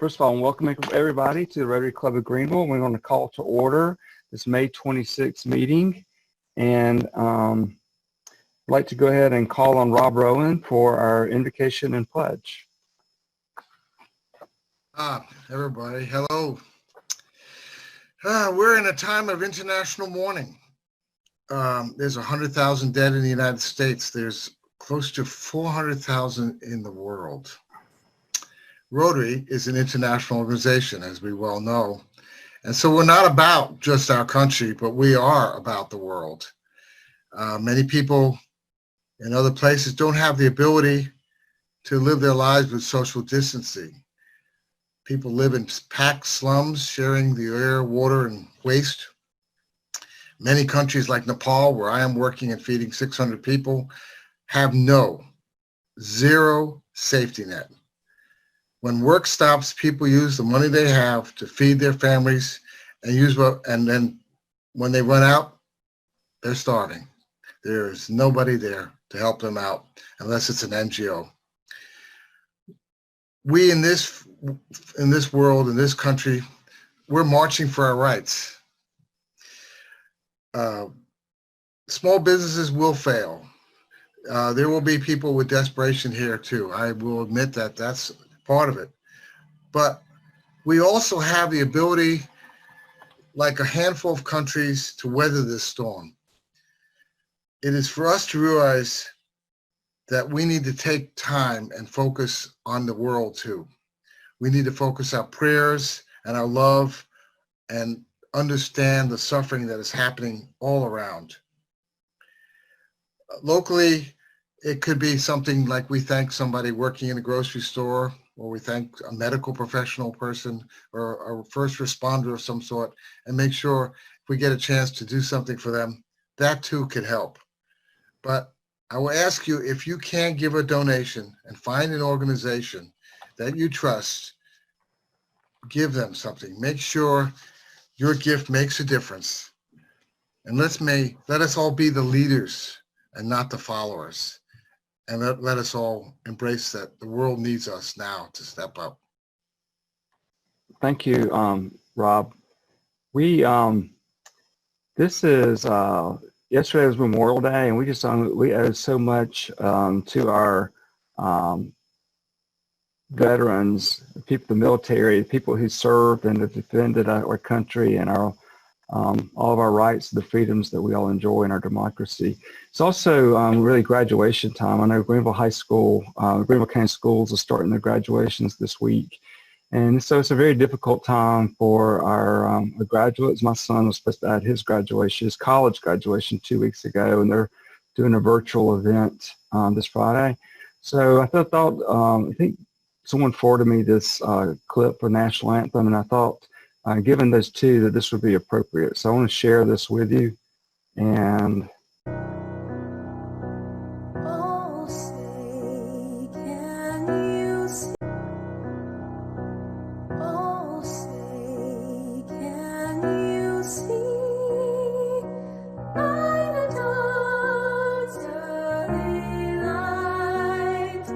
First of all, welcome everybody to the Rotary Club of Greenville. We're going to call to order this May 26th meeting. And I'd like to go ahead and call on Rob Rowan for our invocation and pledge. Everybody, hello. We're in a time of international mourning. There's 100,000 dead in the United States. There's close to 400,000 in the world. Rotary is an international organization, as we well know. And so we're not about just our country, but we are about the world. Many people in other places don't have the ability to live their lives with social distancing. People live in packed slums, sharing the air, water, and waste. Many countries like Nepal, where I am working and feeding 600 people, have zero safety net. When work stops, people use the money they have to feed their families and then when they run out, they're starving. There's nobody there to help them out unless it's an NGO. We in this world, in this country, we're marching for our rights. Small businesses will fail. There will be people with desperation here too. I will admit that that's part of it. But we also have the ability, like a handful of countries, to weather this storm. It is for us to realize that we need to take time and focus on the world too. We need to focus our prayers and our love and understand the suffering that is happening all around. Locally, it could be something like we thank somebody working in a grocery store, or we thank a medical professional person or a first responder of some sort, and make sure if we get a chance to do something for them, that too could help. But I will ask you, if you can give a donation and find an organization that you trust, give them something. Make sure your gift makes a difference. And let us all be the leaders and not the followers. And let us all embrace that the world needs us now to step up. Thank you, Rob. This is yesterday was Memorial Day, and we owe so much to our veterans, people, the military, people who served and have defended our country and our all of our rights, the freedoms that we all enjoy in our democracy. It's also really graduation time. I know Greenville High School, Greenville County Schools are starting their graduations this week. And so it's a very difficult time for our graduates. My son was supposed to have his college graduation 2 weeks ago, and they're doing a virtual event this Friday. So I think someone forwarded me this clip for National Anthem, and I thought, given those two, that this would be appropriate. So I want to share this with you. And oh, say, can you see? Oh, say, can you see? By the dawn's early light,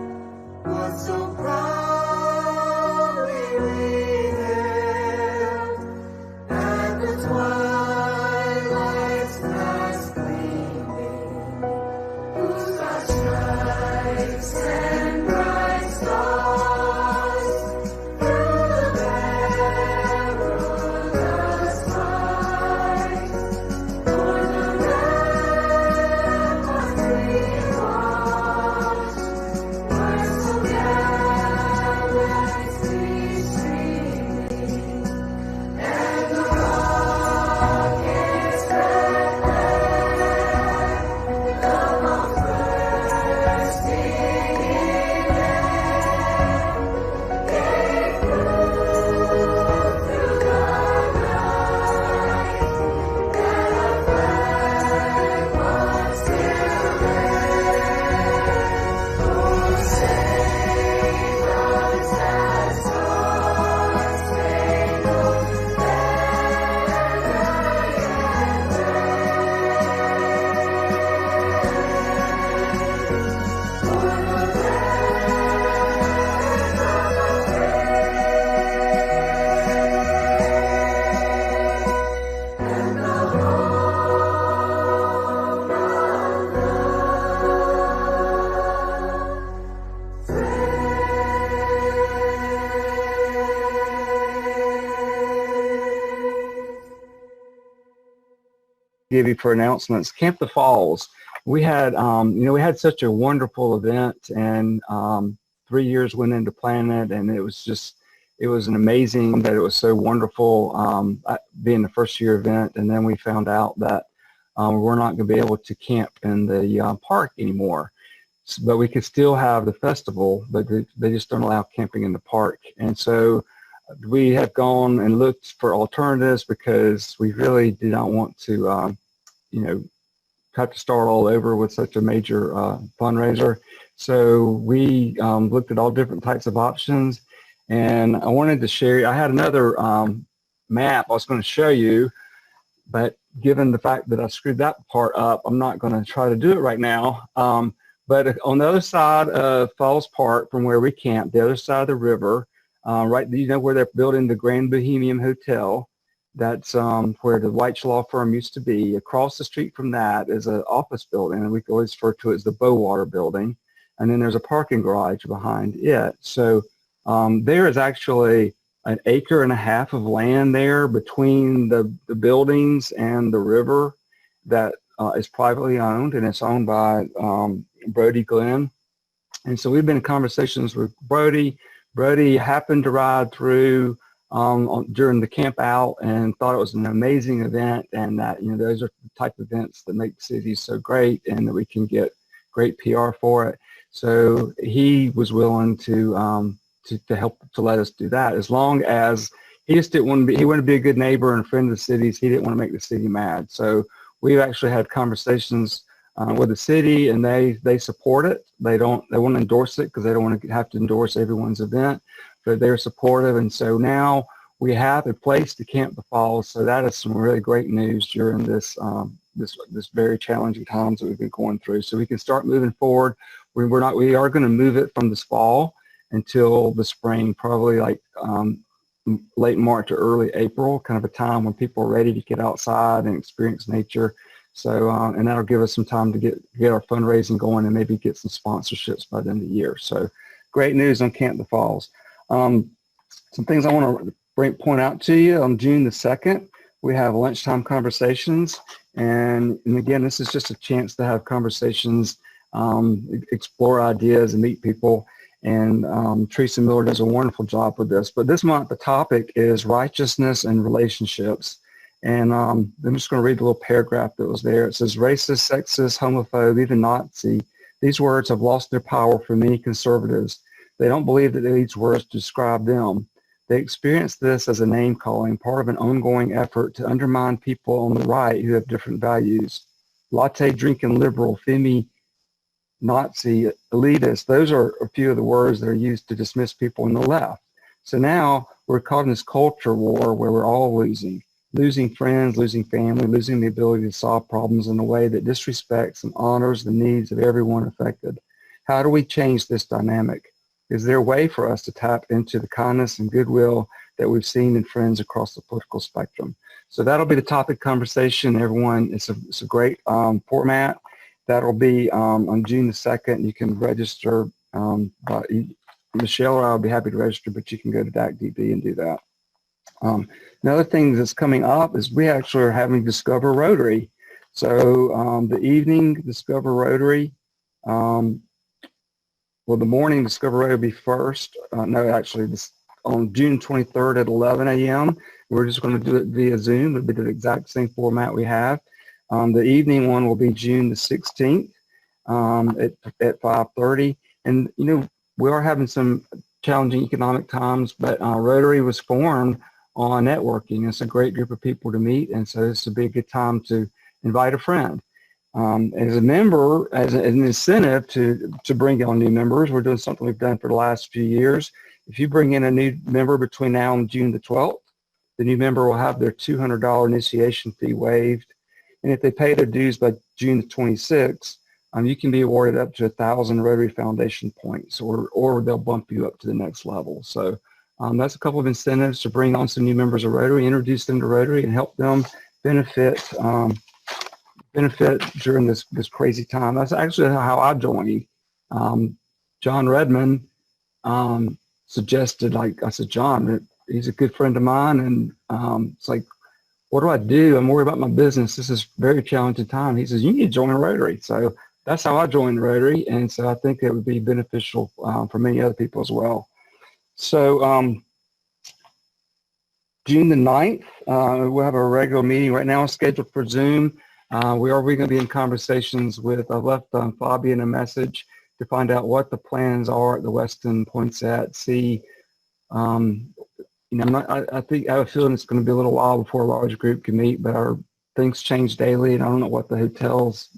was so proudly we hailed, and the twilight's last gleam give you for announcements. Camp the Falls. We had, we had such a wonderful event, and 3 years went into planning it, and it was an amazing that it was so wonderful being the first year event. And then we found out that we're not going to be able to camp in the park anymore. But we could still have the festival, but they just don't allow camping in the park. And so we have gone and looked for alternatives because we really did not want to, have to start all over with such a major fundraiser. So we looked at all different types of options, and I wanted to share. I had another map I was going to show you, but given the fact that I screwed that part up, I'm not going to try to do it right now. But on the other side of Falls Park, from where we camped, the other side of the river, right, where they're building the Grand Bohemian Hotel. That's where the White Law Firm used to be. Across the street from that is an office building, and we always refer to it as the Bowater Building. And then there's a parking garage behind it. So there is actually an acre and a half of land there between the buildings and the river that is privately owned, and it's owned by Brody Glenn. And so we've been in conversations with Brody. Brody happened to ride through during the camp out and thought it was an amazing event, and that those are the type of events that make cities so great, and that we can get great PR for it. So he was willing to help to let us do that, as long as he just didn't want to be. He wanted to be a good neighbor and a friend of the cities. He didn't want to make the city mad. So we've actually had conversations with the city, and they support it. They won't endorse it because they don't want to have to endorse everyone's event, but they're supportive. And so now we have a place to camp the Falls. So that is some really great news during this this very challenging times that we've been going through. So we can start moving forward. We are going to move it from this fall until the spring, probably like late March or early April, kind of a time when people are ready to get outside and experience nature. So, and that'll give us some time to get our fundraising going and maybe get some sponsorships by the end of the year. So great news on Camp the Falls. Some things I want to point out to you. On June the 2nd, we have lunchtime conversations. And again, this is just a chance to have conversations, explore ideas, and meet people. And Teresa Miller does a wonderful job with this. But this month, the topic is righteousness and relationships. And I'm just going to read the little paragraph that was there. It says, racist, sexist, homophobe, even Nazi, these words have lost their power for many conservatives. They don't believe that these words describe them. They experience this as a name-calling, part of an ongoing effort to undermine people on the right who have different values. Latte-drinking liberal, femi, Nazi, elitist, those are a few of the words that are used to dismiss people on the left. So now we're caught in this culture war where we're all losing friends, losing family, losing the ability to solve problems in a way that disrespects and honors the needs of everyone affected. How do we change this dynamic? Is there a way for us to tap into the kindness and goodwill that we've seen in friends across the political spectrum? So that'll be the topic conversation. Everyone, it's a great format. That'll be on June the 2nd. You can register. Michelle or I will be happy to register, but you can go to DACDB and do that. Another thing that's coming up is we actually are having Discover Rotary. So the evening Discover Rotary, the morning Discover Rotary will be first. On June 23rd at 11 a.m. We're just going to do it via Zoom. It'll be the exact same format we have. The evening one will be June the 16th at 5:30. And, we are having some challenging economic times, but Rotary was formed on networking. It's a great group of people to meet, and so this would be a good time to invite a friend. As a member, as an incentive to bring on new members, we're doing something we've done for the last few years. If you bring in a new member between now and June the 12th, the new member will have their $200 initiation fee waived. And if they pay their dues by June the 26th, you can be awarded up to 1,000 Rotary Foundation points, or they'll bump you up to the next level. So that's a couple of incentives to bring on some new members of Rotary, introduce them to Rotary, and help them benefit during this crazy time. That's actually how I joined. John Redmond suggested, I said, John, he's a good friend of mine, and it's like, what do I do? I'm worried about my business. This is a very challenging time. He says, you need to join Rotary. So that's how I joined Rotary. And so I think it would be beneficial for many other people as well. So June the 9th, we'll have a regular meeting right now scheduled for Zoom. We are going to be in conversations with, I left Fabian a message to find out what the plans are at the Westin Poinsett. See, you know, I think I have a feeling it's going to be a little while before a large group can meet, but our things change daily, and I don't know what the hotel's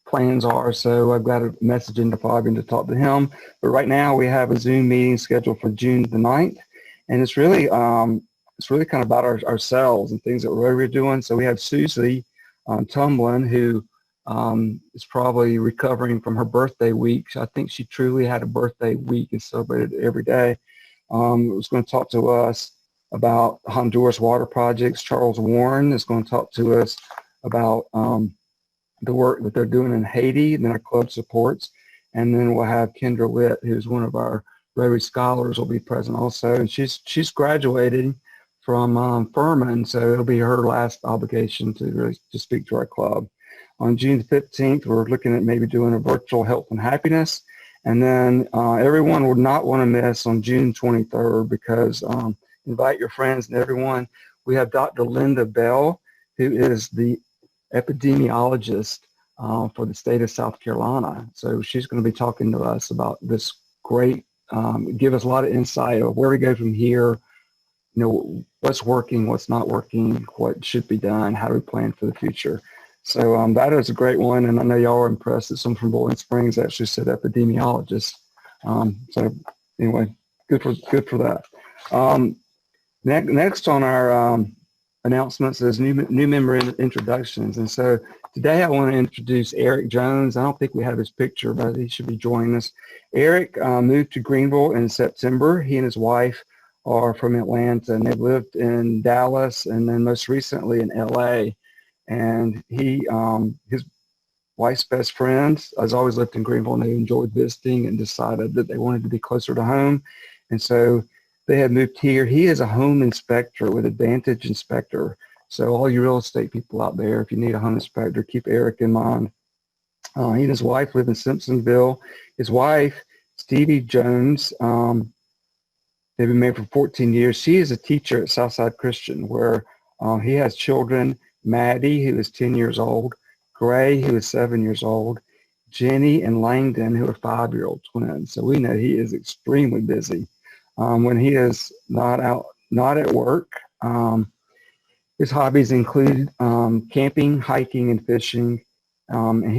plans are. So I've got a message into Fabian to talk to him. But right now we have a Zoom meeting scheduled for June the 9th, and it's really kind of about ourselves and things that we're doing. So we have Susie Tumblin, who is probably recovering from her birthday week. I think she truly had a birthday week and celebrated it every day. Was going to talk to us about Honduras water projects. Charles Warren is going to talk to us about the work that they're doing in Haiti, and then our club supports. And then we'll have Kendra Witt, who's one of our Rotary scholars, will be present also. And she's graduating from Furman, so it'll be her last obligation to speak to our club. On June 15th, we're looking at maybe doing a virtual health and happiness. And then everyone would not want to miss on June 23rd, because invite your friends and everyone. We have Dr. Linda Bell, who is the epidemiologist for the state of South Carolina. So she's going to be talking to us about this great, give us a lot of insight of where we go from here, you know, what's working, what's not working, what should be done, how do we plan for the future. So that is a great one, and I know y'all are impressed that someone from Bowling Springs actually said epidemiologist. So anyway, good for that. Next on our announcements is new member introductions, and so today I want to introduce Eric Jones. I don't think we have his picture, but he should be joining us. Eric moved to Greenville in September. He and his wife are from Atlanta, and they've lived in Dallas and then most recently in LA. And his wife's best friend has always lived in Greenville, and they enjoyed visiting and decided that they wanted to be closer to home. And so they have moved here. He is a home inspector with Advantage Inspector. So all you real estate people out there, if you need a home inspector, keep Eric in mind. He and his wife live in Simpsonville. His wife, Stevie Jones, they've been married for 14 years. She is a teacher at Southside Christian, where he has children, Maddie, who is 10 years old, Gray, who is 7 years old, Jenny and Langdon, who are 5-year-old twins. So we know he is extremely busy. When he is not at work, his hobbies include camping, hiking, and fishing. And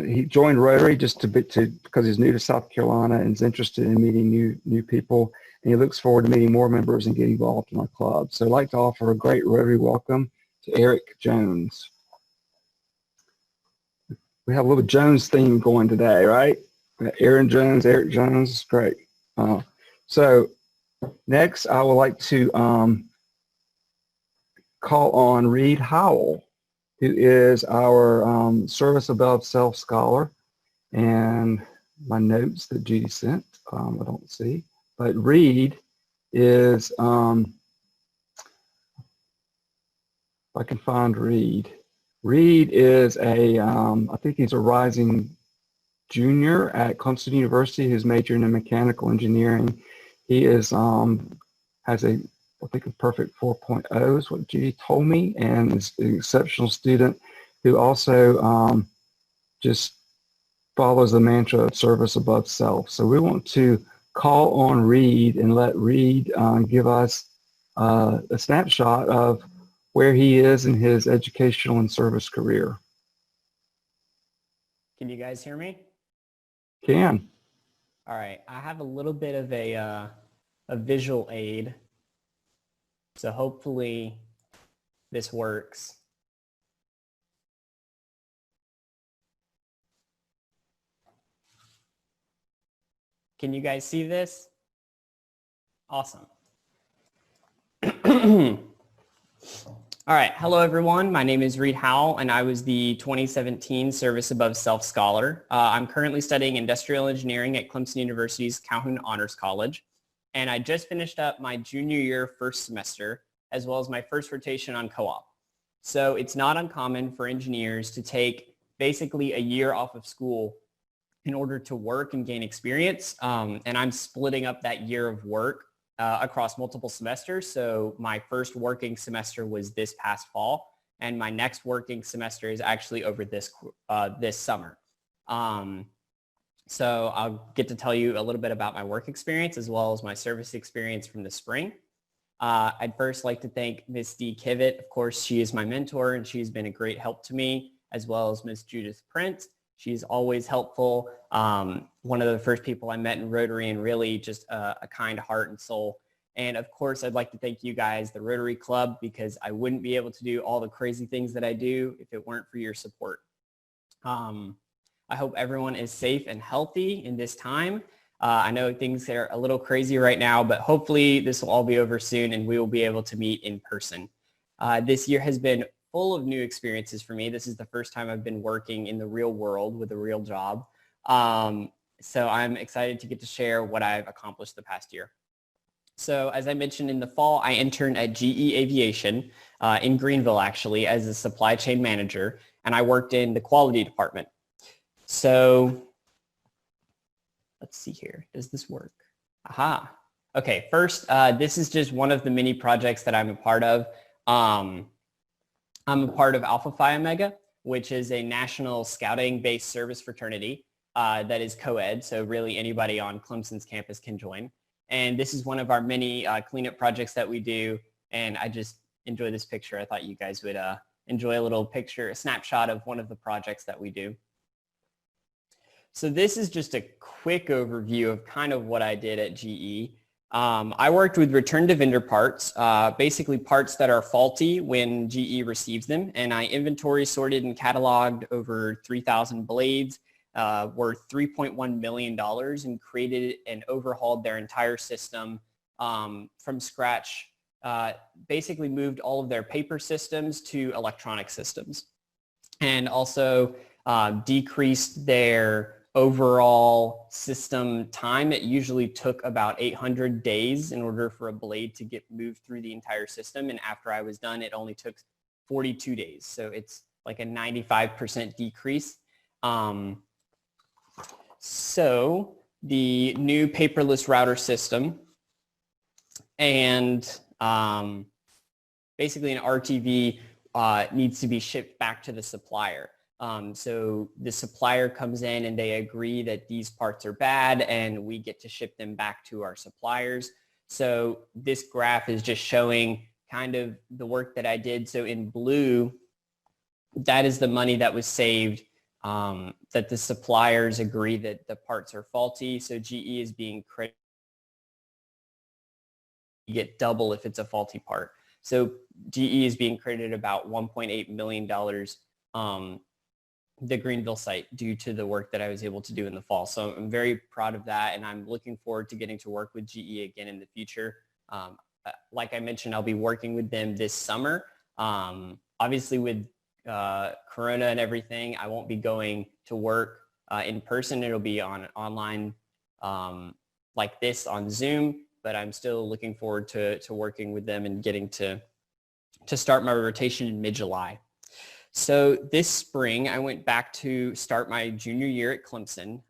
he joined Rotary because he's new to South Carolina and is interested in meeting new people. And he looks forward to meeting more members and getting involved in our club. So I'd like to offer a great Rotary welcome to Eric Jones. We have a little Jones theme going today, right? We got Erin Jones, Eric Jones. It's great. So next, I would like to call on Reed Howell, who is our Service Above Self Scholar. And my notes that Judy sent, I don't see. But Reed is, if I can find Reed. Reed is I think he's a rising junior at Clemson University who's majoring in mechanical engineering. He is, has a perfect 4.0 is what Judy told me, and is an exceptional student who also just follows the mantra of service above self. So we want to call on Reed and let Reed give us a snapshot of where he is in his educational and service career. Can you guys hear me? Can. All right, I have a little bit of a visual aid, so hopefully this works. Can you guys see this? Awesome. All right, hello everyone. My name is Reed Howell, and I was the 2017 Service Above Self Scholar. I'm currently studying industrial engineering at Clemson University's Calhoun Honors College, and I just finished up my junior year first semester. as well as my first rotation on co-op. So it's not uncommon for engineers to take basically a year off of school in order to work and gain experience. And I'm splitting up that year of work across multiple semesters. So my first working semester was this past fall, and my next working semester is actually over this summer. So I'll get to tell you a little bit about my work experience as well as my service experience from the spring. I'd first like to thank Ms. Dee Kivett. Of course, she is my mentor and she's been a great help to me, as well as Ms. Judith Print. She's always helpful. One of the first people I met in Rotary, and really just a kind heart and soul. And of course, I'd like to thank you guys, the Rotary Club, because I wouldn't be able to do all the crazy things that I do if it weren't for your support. I hope everyone is safe and healthy in this time. I know things are a little crazy right now, but hopefully this will all be over soon and we will be able to meet in person. This year has been full of new experiences for me. This is the first time I've been working in the real world with a real job. So I'm excited to get to share what I've accomplished the past year. So as I mentioned in the fall, I interned at GE Aviation in Greenville, actually, as a supply chain manager, and I worked in the quality department. So let's see here. Does this work? Aha. Okay, first, this is just one of the many projects that I'm a part of. I'm a part of Alpha Phi Omega, which is a national scouting-based service fraternity that is co-ed, so really anybody on Clemson's campus can join. And this is one of our many cleanup projects that we do, and I just enjoy this picture. I thought you guys would enjoy a little picture, a snapshot of one of the projects that we do. So this is just a quick overview of kind of what I did at GE. I worked with return to vendor parts, basically parts that are faulty when GE receives them, and I inventory sorted and cataloged over 3,000 blades worth $3.1 million and created and overhauled their entire system from scratch, basically moved all of their paper systems to electronic systems, and also decreased their overall system time. It usually took about 800 days in order for a blade to get moved through the entire system. And after I was done, it only took 42 days. So it's like a 95% decrease. So the new paperless router system and basically an RTV needs to be shipped back to the supplier. So the supplier comes in and they agree that these parts are bad and we get to ship them back to our suppliers. So this graph is just showing kind of the work that I did. So in blue, that is the money that was saved, that the suppliers agree that the parts are faulty. So GE is being credited. You get double if it's a faulty part. So GE is being credited about $1.8 million the Greenville site due to the work that I was able to do in the fall. So I'm very proud of that, and I'm looking forward to getting to work with GE again in the future. Like I mentioned, I'll be working with them this summer. Obviously with Corona and everything, I won't be going to work in person. It'll be on online like this on Zoom, but I'm still looking forward to working with them and getting to start my rotation in mid-July. So this spring, I went back to start my junior year at Clemson.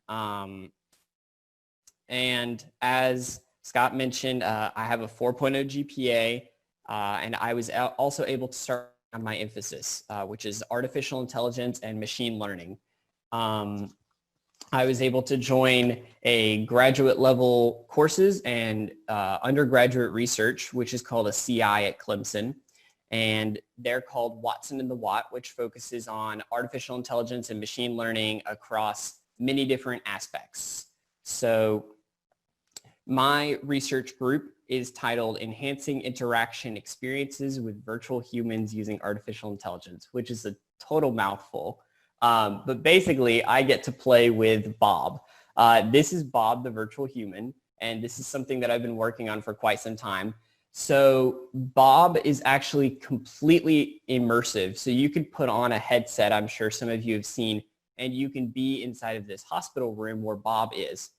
And as Scott mentioned, I have a 4.0 GPA, and I was also able to start on my emphasis, which is artificial intelligence and machine learning. I was able to join a graduate level courses and undergraduate research, which is called a CI at Clemson. And they're called Watson and the Watt, which focuses on artificial intelligence and machine learning across many different aspects. So my research group is titled Enhancing Interaction Experiences with Virtual Humans Using Artificial Intelligence, which is a total mouthful. But basically, I get to play with Bob. This is Bob, the virtual human, and this is something that I've been working on for quite some time. So Bob is actually completely immersive. So you could put on a headset, I'm sure some of you have seen, and you can be inside of this hospital room where Bob is.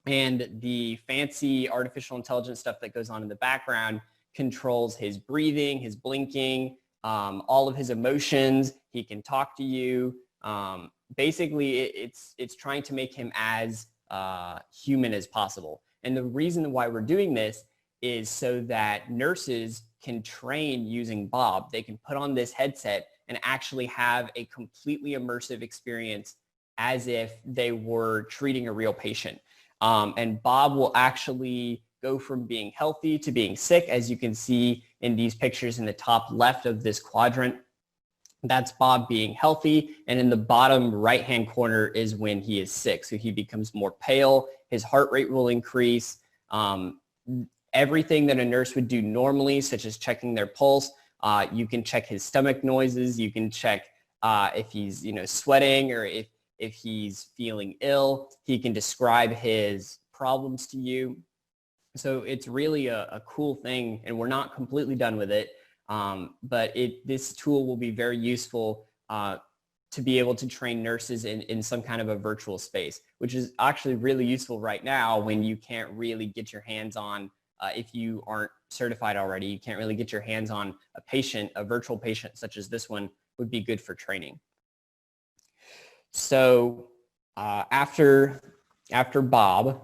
And the fancy artificial intelligence stuff that goes on in the background controls his breathing, his blinking, all of his emotions. He can talk to you. Basically, it's trying to make him as human as possible. And the reason why we're doing this is so that nurses can train using Bob. They can put on this headset and actually have a completely immersive experience as if they were treating a real patient. And Bob will actually go from being healthy to being sick, as you can see in these pictures in the top left of this quadrant. That's Bob being healthy. And in the bottom right-hand corner is when he is sick. So he becomes more pale, his heart rate will increase. Everything that a nurse would do normally, such as checking their pulse, you can check his stomach noises, you can check if he's sweating or if he's feeling ill. He can describe his problems to you. So it's really a cool thing, and we're not completely done with it. But this tool will be very useful to be able to train nurses in some kind of a virtual space, which is actually really useful right now when you can't really get your hands on, if you aren't certified already, you can't really get your hands on a patient. A virtual patient such as this one would be good for training. So after Bob,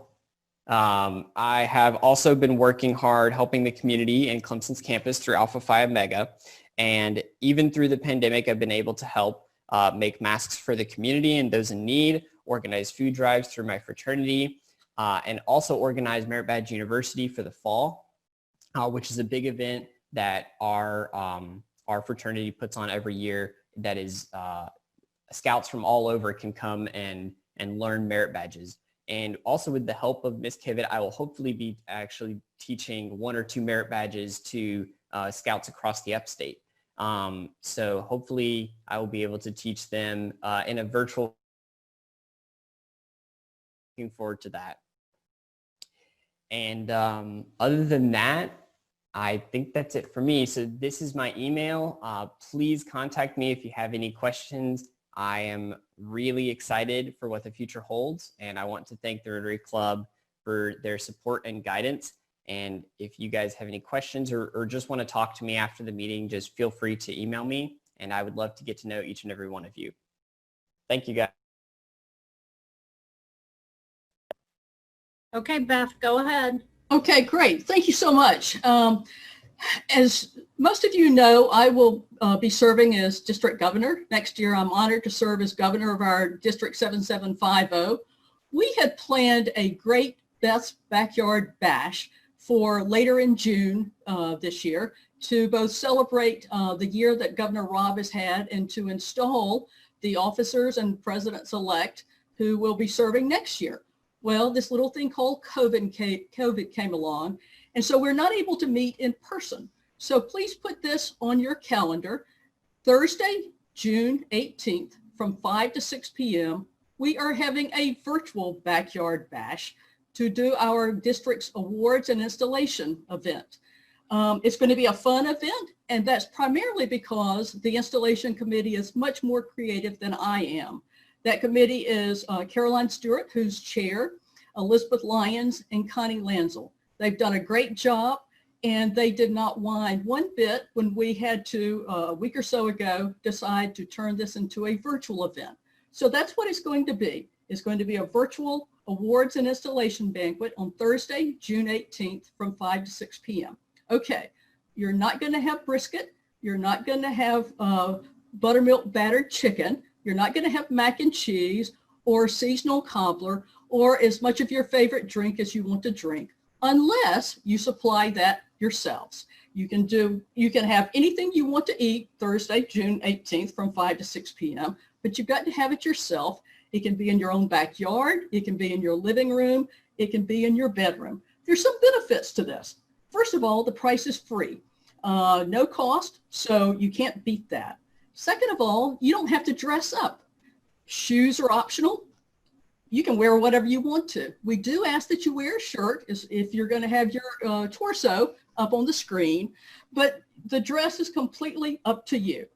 I have also been working hard helping the community in Clemson's campus through Alpha Phi Omega. And even through the pandemic, I've been able to help make masks for the community and those in need, organize food drives through my fraternity, and also organize Merit Badge University for the fall, which is a big event that our fraternity puts on every year that is scouts from all over can come and learn merit badges. And also with the help of Ms. Kivett, I will hopefully be actually teaching 1 or 2 merit badges to scouts across the upstate. So hopefully I will be able to teach them in a virtual. Looking forward to that. And other than that, I think that's it for me. So this is my email. Please contact me if you have any questions. I am really excited for what the future holds, and I want to thank the Rotary Club for their support and guidance. And if you guys have any questions or just want to talk to me after the meeting, just feel free to email me, and I would love to get to know each and every one of you. Thank you, guys. Okay, Beth, go ahead. Okay, great. Thank you so much. As most of you know, I will be serving as district governor. Next year, I'm honored to serve as governor of our District 7750. We had planned a great Beth's Backyard Bash for later in June this year to both celebrate the year that Governor Rob has had and to install the officers and presidents-elect who will be serving next year. Well, this little thing called COVID came along, and so we're not able to meet in person. So please put this on your calendar. Thursday, June 18th from 5 to 6 p.m., we are having a virtual backyard bash to do our district's awards and installation event. It's going to be a fun event, and that's primarily because the installation committee is much more creative than I am. That committee is Caroline Stewart, who's chair, Elizabeth Lyons, and Connie Lanzel. They've done a great job, and they did not whine one bit when we had to, a week or so ago, decide to turn this into a virtual event. So that's what it's going to be. It's going to be a virtual awards and installation banquet on Thursday, June 18th from 5 to 6 p.m. Okay, you're not going to have brisket. You're not going to have buttermilk battered chicken. You're not going to have mac and cheese or seasonal cobbler or as much of your favorite drink as you want to drink, unless you supply that yourselves. You can have anything you want to eat Thursday, June 18th from 5 to 6 p.m., but you've got to have it yourself. It can be in your own backyard. It can be in your living room. It can be in your bedroom. There's some benefits to this. First of all, the price is free, no cost, so you can't beat that. Second of all, you don't have to dress up. Shoes are optional. You can wear whatever you want to. We do ask that you wear a shirt if you're going to have your torso up on the screen, but the dress is completely up to you.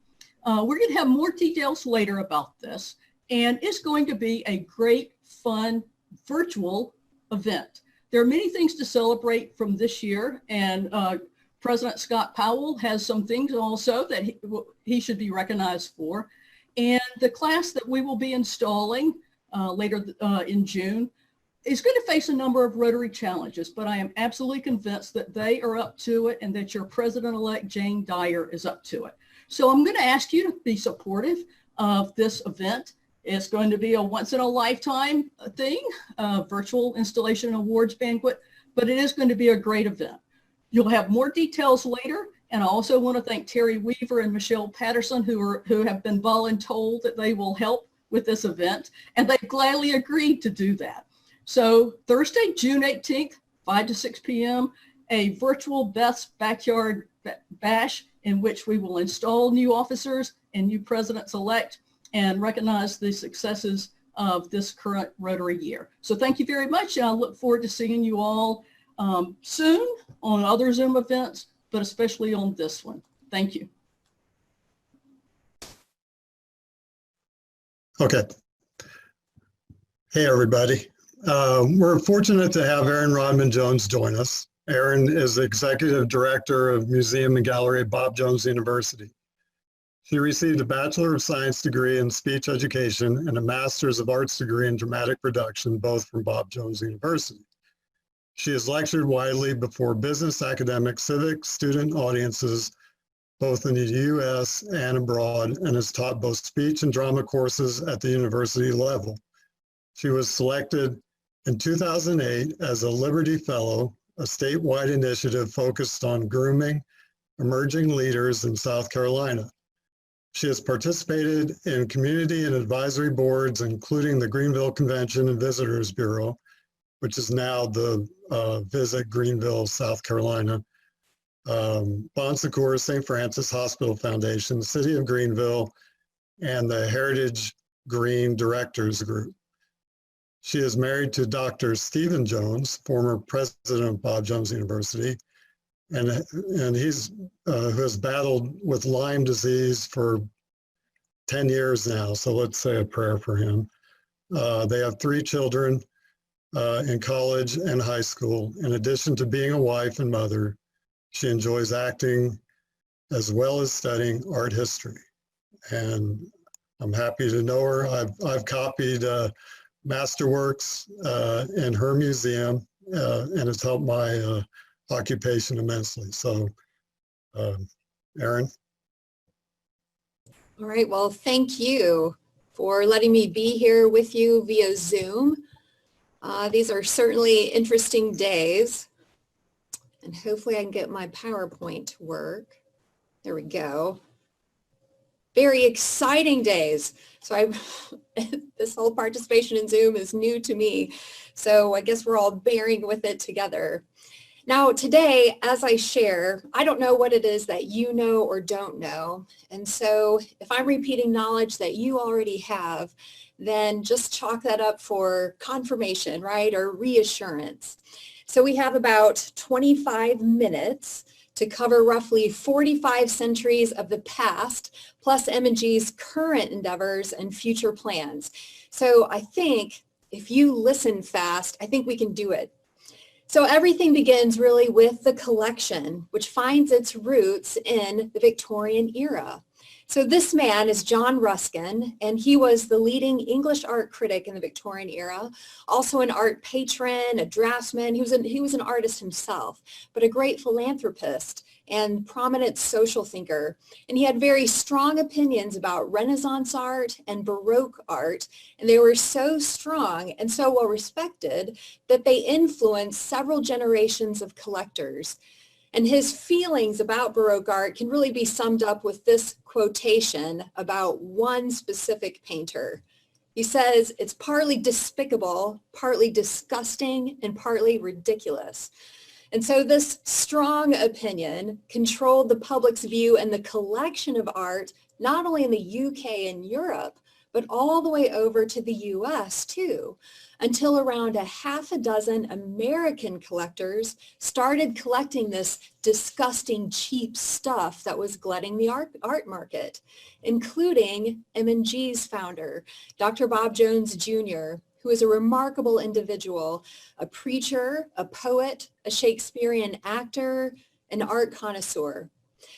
We're going to have more details later about this, and it's going to be a great, fun, virtual event. There are many things to celebrate from this year, and President Scott Powell has some things also that he should be recognized for. And the class that we will be installing later in June is going to face a number of Rotary challenges, but I am absolutely convinced that they are up to it and that your President-elect Jane Dyer is up to it. So I'm going to ask you to be supportive of this event. It's going to be a once-in-a-lifetime thing, virtual installation and awards banquet, but it is going to be a great event. You'll have more details later. And I also want to thank Terry Weaver and Michelle Patterson, who have been voluntold that they will help with this event, and they've gladly agreed to do that. So Thursday, June 18th, 5 to 6 p.m., a virtual Beth's Backyard Bash in which we will install new officers and new presidents-elect and recognize the successes of this current Rotary year. So thank you very much. I look forward to seeing you all soon on other Zoom events, but especially on this one. Thank you. Okay. Hey, everybody. We're fortunate to have Erin Rodman-Jones join us. Erin is the Executive Director of Museum and Gallery at Bob Jones University. She received a Bachelor of Science degree in Speech Education and a Master's of Arts degree in Dramatic Production, both from Bob Jones University. She has lectured widely before business, academic, civic, student audiences, both in the U.S. and abroad, and has taught both speech and drama courses at the university level. She was selected in 2008 as a Liberty Fellow, a statewide initiative focused on grooming emerging leaders in South Carolina. She has participated in community and advisory boards, including the Greenville Convention and Visitors Bureau, which is now the Visit Greenville, South Carolina, Bon Secours St. Francis Hospital Foundation, City of Greenville, and the Heritage Green Directors Group. She is married to Dr. Stephen Jones, former president of Bob Jones University, and he's who has battled with Lyme disease for 10 years now, so let's say a prayer for him. They have 3 children in college and high school. In addition to being a wife and mother, she enjoys acting as well as studying art history. And I'm happy to know her. I've copied masterworks in her museum, and it's helped my occupation immensely. So, Erin. All right, well, thank you for letting me be here with you via Zoom. These are certainly interesting days, and hopefully I can get my PowerPoint to work. There we go. Very exciting days. So this whole participation in Zoom is new to me, so I guess we're all bearing with it together. Now today, as I share, I don't know what it is that you know or don't know. And so if I'm repeating knowledge that you already have, then just chalk that up for confirmation, right? Or reassurance. So we have about 25 minutes to cover roughly 45 centuries of the past, plus M&G's current endeavors and future plans. So I think if you listen fast, I think we can do it. So everything begins really with the collection, which finds its roots in the Victorian era. So this man is John Ruskin, and he was the leading English art critic in the Victorian era, also an art patron, a draftsman. He was an artist himself, but a great philanthropist and prominent social thinker. And he had very strong opinions about Renaissance art and Baroque art, and they were so strong and so well respected that they influenced several generations of collectors. And his feelings about Baroque art can really be summed up with this quotation about one specific painter. He says, "It's partly despicable, partly disgusting, and partly ridiculous." And so this strong opinion controlled the public's view and the collection of art, not only in the UK and Europe, but all the way over to the US too, until around a half a dozen American collectors started collecting this disgusting, cheap stuff that was glutting the art market, including M&G's founder, Dr. Bob Jones Jr., who is a remarkable individual, a preacher, a poet, a Shakespearean actor, an art connoisseur.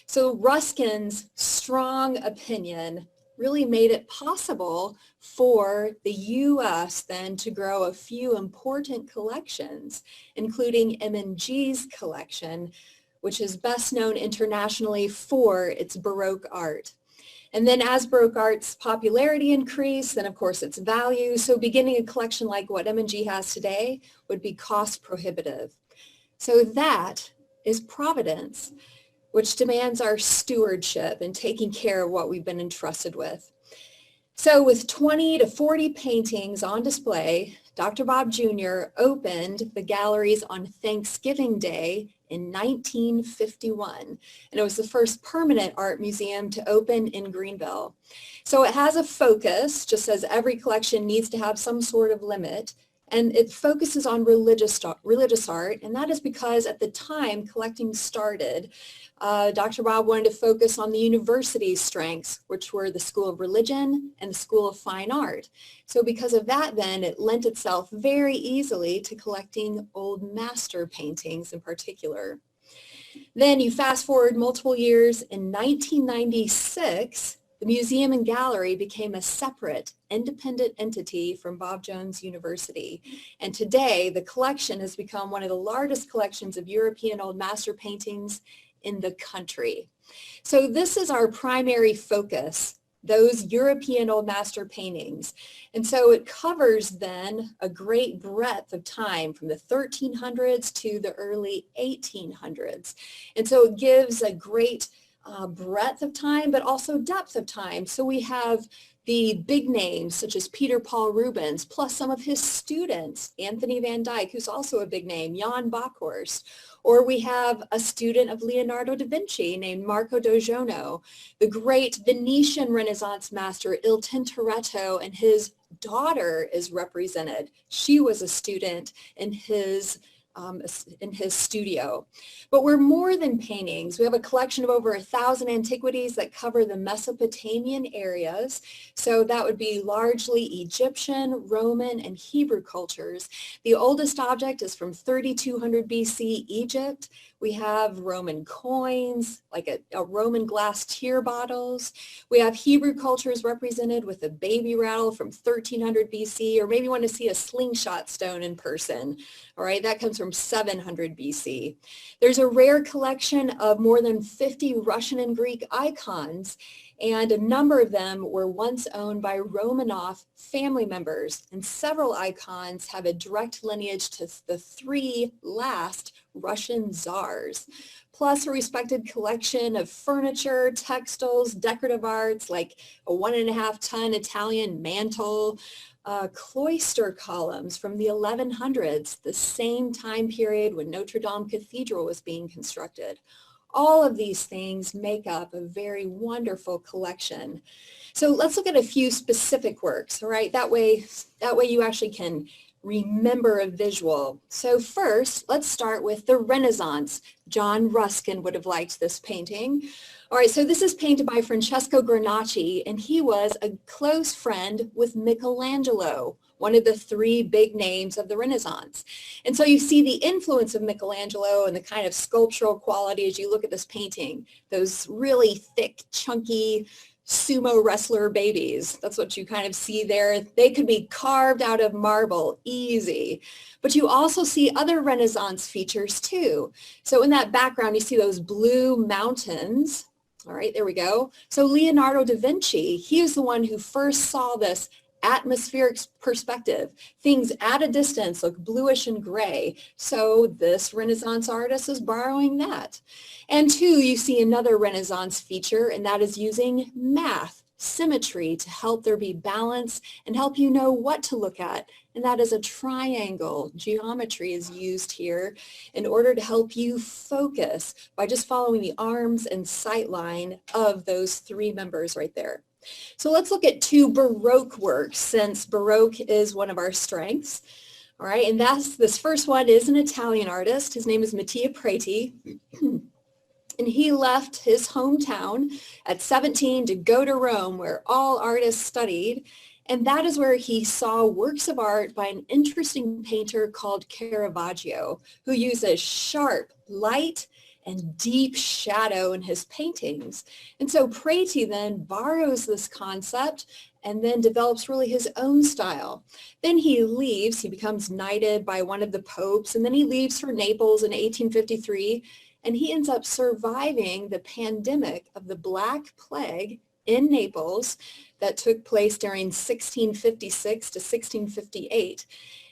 So Ruskin's strong opinion really made it possible for the U.S. then to grow a few important collections, including M&G's collection, which is best known internationally for its Baroque art. And then as Baroque art's popularity increased, then of course its value. So beginning a collection like what M&G has today would be cost prohibitive. So that is Providence, which demands our stewardship and taking care of what we've been entrusted with. So with 20 to 40 paintings on display, Dr. Bob Jr. opened the galleries on Thanksgiving Day in 1951. And it was the first permanent art museum to open in Greenville. So it has a focus, just as every collection needs to have some sort of limit, and it focuses on religious art, and that is because at the time collecting started, Dr. Bob wanted to focus on the university's strengths, which were the School of Religion and the School of Fine Art. So because of that, then, it lent itself very easily to collecting old master paintings in particular. Then you fast forward multiple years, in 1996, the museum and gallery became a separate, independent entity from Bob Jones University. And today, the collection has become one of the largest collections of European old master paintings in the country. So this is our primary focus, those European old master paintings. And so it covers then a great breadth of time from the 1300s to the early 1800s. And so it gives a great breadth of time, but also depth of time. So we have the big names such as Peter Paul Rubens, plus some of his students, Anthony van Dyck, who's also a big name, Jan Bockhorst, or we have a student of Leonardo da Vinci named Marco Doggiano, the great Venetian Renaissance master Il Tintoretto, and his daughter is represented. She was a student in his studio. But we're more than paintings. We have a collection of over 1,000 antiquities that cover the Mesopotamian areas. So that would be largely Egyptian, Roman, and Hebrew cultures. The oldest object is from 3200 BC Egypt. We have Roman coins, like a Roman glass tear bottles. We have Hebrew cultures represented with a baby rattle from 1300 BC, or maybe you want to see a slingshot stone in person. All right, that comes from 700 BC. There's a rare collection of more than 50 Russian and Greek icons, and a number of them were once owned by Romanov family members, and several icons have a direct lineage to the 3 last Russian czars, plus a respected collection of furniture, textiles, decorative arts, like a 1.5-ton Italian mantle, cloister columns from the 1100s, the same time period when Notre Dame Cathedral was being constructed. All of these things make up a very wonderful collection. So let's look at a few specific works, all right? That way you actually can remember a visual. So first, let's start with the Renaissance. John Ruskin would have liked this painting. All right, so this is painted by Francesco Granacci, and he was a close friend with Michelangelo, one of the 3 big names of the Renaissance. And so you see the influence of Michelangelo and the kind of sculptural quality as you look at this painting, those really thick, chunky sumo wrestler babies. That's what you kind of see there. They could be carved out of marble, easy. But you also see other Renaissance features too. So in that background, you see those blue mountains. All right, there we go. So Leonardo da Vinci, he is the one who first saw this atmospheric perspective. Things at a distance look bluish and gray. So this Renaissance artist is borrowing that. And 2, you see another Renaissance feature, and that is using math, symmetry, to help there be balance and help you know what to look at. And that is a triangle. Geometry is used here in order to help you focus by just following the arms and sight line of those 3 members right there. So let's look at 2 Baroque works, since Baroque is one of our strengths. All right, and this first one is an Italian artist. His name is Mattia Preti. And he left his hometown at 17 to go to Rome, where all artists studied. And that is where he saw works of art by an interesting painter called Caravaggio, who uses sharp, light, and deep shadow in his paintings. And so Preti then borrows this concept and then develops really his own style. Then he leaves, he becomes knighted by one of the popes, and then he leaves for Naples in 1853, and he ends up surviving the pandemic of the Black Plague in Naples that took place during 1656 to 1658.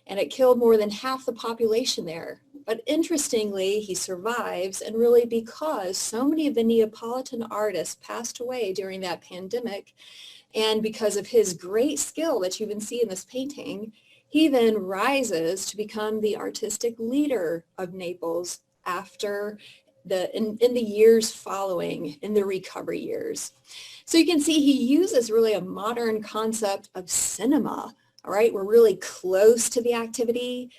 And it killed more than half the population there. But interestingly, he survives, and really because so many of the Neapolitan artists passed away during that pandemic, and because of his great skill that you can see in this painting, he then rises to become the artistic leader of Naples after in the years following, in the recovery years. So you can see he uses really a modern concept of cinema. All right, we're really close to the activity,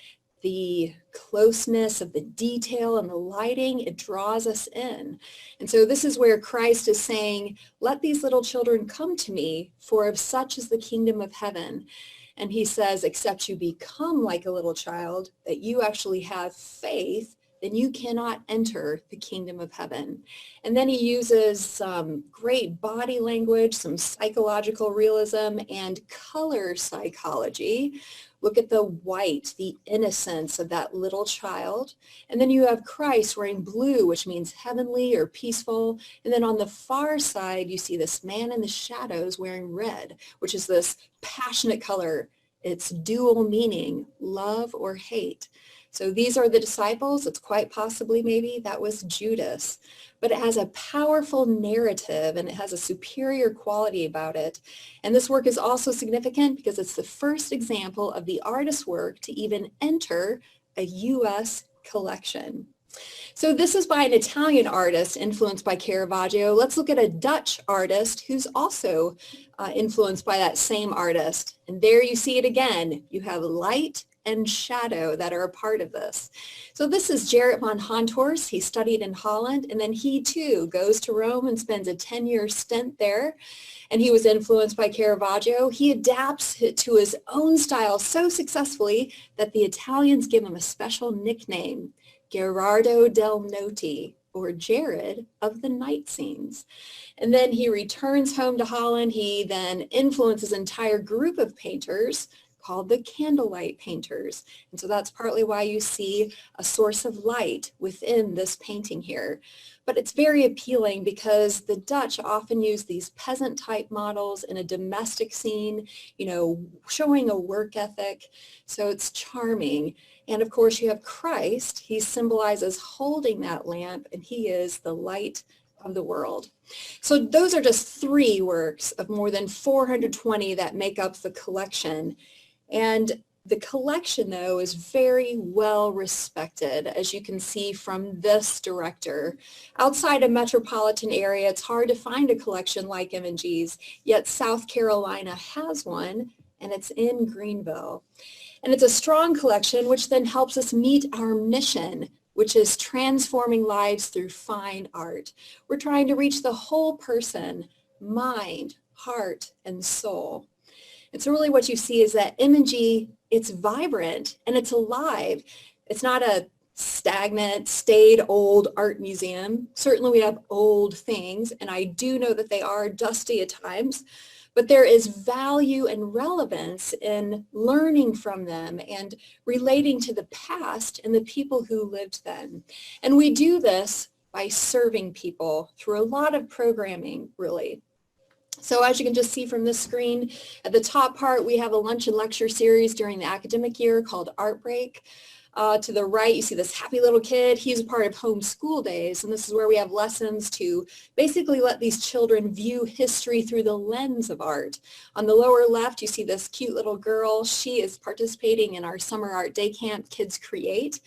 the closeness of the detail and the lighting, it draws us in. And so this is where Christ is saying, let these little children come to me, for of such is the kingdom of heaven. And he says, except you become like a little child, that you actually have faith, then you cannot enter the kingdom of heaven. And then he uses some great body language, some psychological realism, and color psychology. Look at the white, the innocence of that little child. And then you have Christ wearing blue, which means heavenly or peaceful. And then on the far side, you see this man in the shadows wearing red, which is this passionate color. It's dual meaning, love or hate. So these are the disciples. It's quite possibly maybe that was Judas, but it has a powerful narrative and it has a superior quality about it. And this work is also significant because it's the first example of the artist's work to even enter a U.S. collection. So this is by an Italian artist influenced by Caravaggio. Let's look at a Dutch artist who's also influenced by that same artist. And there you see it again. You have light and shadow that are a part of this. So this is Gerrit van Honthorst. He studied in Holland, and then he too goes to Rome and spends a 10-year stint there. And he was influenced by Caravaggio. He adapts it to his own style so successfully that the Italians give him a special nickname, Gerardo del Noti, or Jared of the night scenes. And then he returns home to Holland. He then influences an entire group of painters called the candlelight painters. And so that's partly why you see a source of light within this painting here. But it's very appealing because the Dutch often use these peasant type models in a domestic scene, you know, showing a work ethic. So it's charming. And of course you have Christ. He symbolizes holding that lamp, and he is the light of the world. So those are just 3 works of more than 420 that make up the collection. And the collection, though, is very well respected, as you can see from this director. Outside a metropolitan area, it's hard to find a collection like M&G's, yet South Carolina has one, and it's in Greenville. And it's a strong collection, which then helps us meet our mission, which is transforming lives through fine art. We're trying to reach the whole person, mind, heart, and soul. And so really what you see is that M&G, it's vibrant and it's alive. It's not a stagnant, staid, old art museum. Certainly we have old things, and I do know that they are dusty at times, but there is value and relevance in learning from them and relating to the past and the people who lived then. And we do this by serving people through a lot of programming, really. So as you can just see from this screen, at the top part, we have a lunch and lecture series during the academic year called Art Break. To the right, you see this happy little kid. He's a part of homeschool days, and this is where we have lessons to basically let these children view history through the lens of art. On the lower left, you see this cute little girl. She is participating in our summer art day camp, Kids Create.